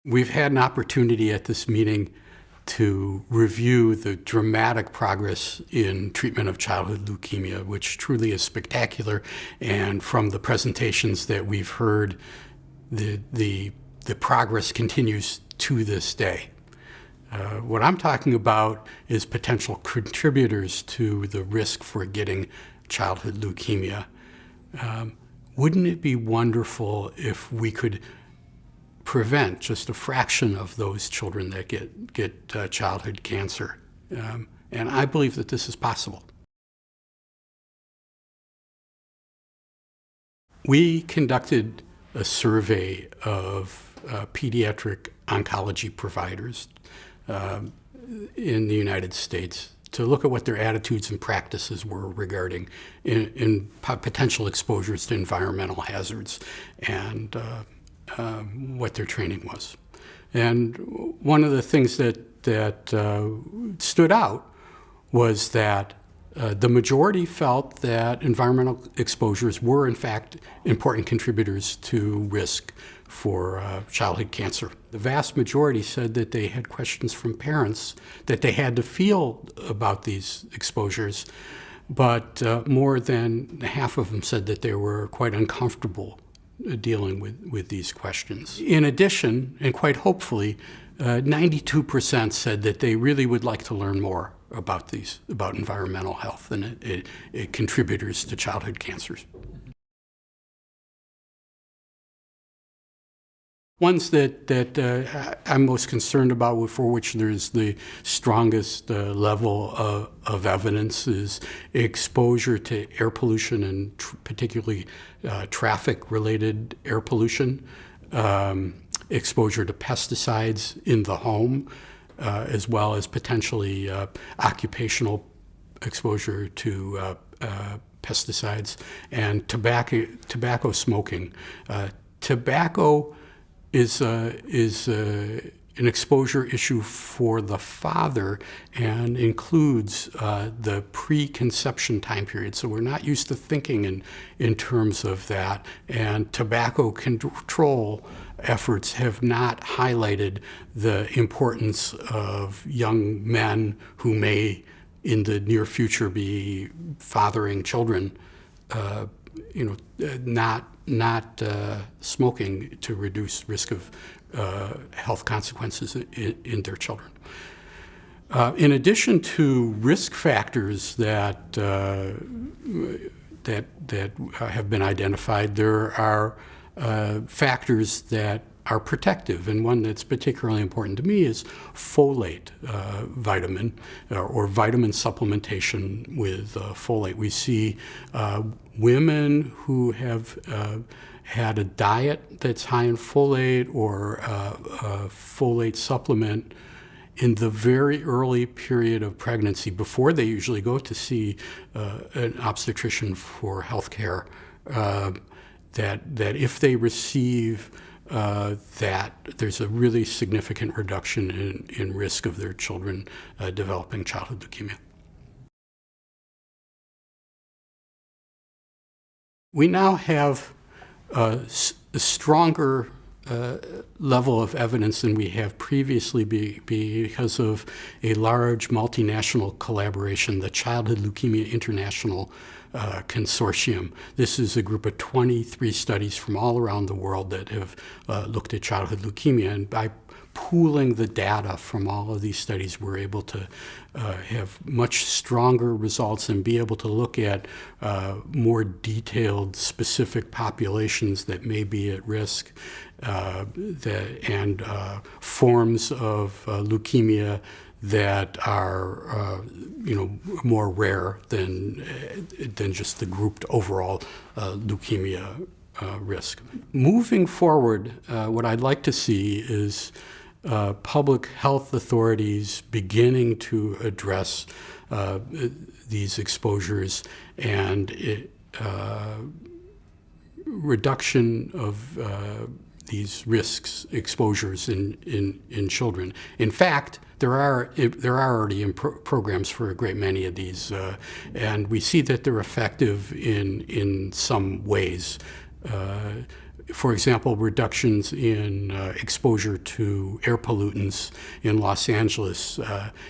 We've had an opportunity at this meeting to review the dramatic progress in treatment of childhood leukemia, which truly is spectacular. And from the presentations that we've heard, the progress continues to this day. What I'm talking about is potential contributors to the risk for getting childhood leukemia. Wouldn't it be wonderful if we could prevent just a fraction of those children that get childhood cancer? And I believe that this is possible. We conducted a survey of pediatric oncology providers in the United States to look at what their attitudes and practices were regarding in potential exposures to environmental hazards and what their training was. And one of the things that stood out was that the majority felt that environmental exposures were, in fact, important contributors to risk for childhood cancer. The vast majority said that they had questions from parents that they had to field about these exposures, but more than half of them said that they were quite uncomfortable dealing with these questions. In addition, and quite hopefully, 92% said that they really would like to learn more about environmental health and contributors to childhood cancers. Ones that I'm most concerned about, for which there's the strongest level of evidence, is exposure to air pollution and particularly traffic-related air pollution, exposure to pesticides in the home, as well as potentially occupational exposure to pesticides, and tobacco smoking. Tobacco is an exposure issue for the father and includes the preconception time period. So we're not used to thinking in terms of that. And tobacco control efforts have not highlighted the importance of young men who may, in the near future, be fathering children, not smoking to reduce risk of health consequences in their children. In addition to risk factors that have been identified, there are factors that are protective, and one that's particularly important to me is folate vitamin or vitamin supplementation with folate. We see women who have had a diet that's high in folate or a folate supplement in the very early period of pregnancy, before they usually go to see an obstetrician for health care, that if they receive that, there's a really significant reduction in risk of their children developing childhood leukemia. We now have a stronger level of evidence than we have previously because of a large multinational collaboration, the Childhood Leukemia International Consortium. This is a group of 23 studies from all around the world that have looked at childhood leukemia, and by pooling the data from all of these studies, we're able to have much stronger results and be able to look at more detailed, specific populations that may be at risk, and forms of leukemia that are more rare than just the grouped overall leukemia risk. Moving forward, what I'd like to see is public health authorities beginning to address these exposures and reduction of these risks, exposures in children. In fact, there are already programs for a great many of these, and we see that they're effective in some ways. For example, reductions in exposure to air pollutants in Los Angeles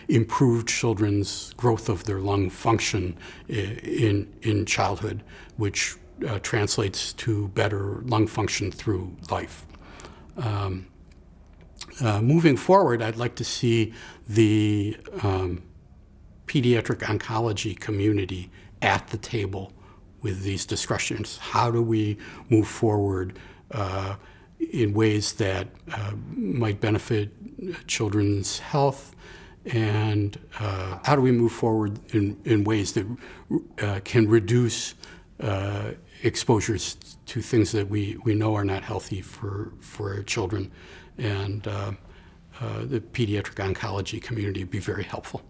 improved children's growth of their lung function in childhood, which translates to better lung function through life. Moving forward, I'd like to see the pediatric oncology community at the table with these discussions. How do we move forward in ways that might benefit children's health, and how do we move forward in ways that can reduce exposures to things that we know are not healthy for children, and the pediatric oncology community would be very helpful.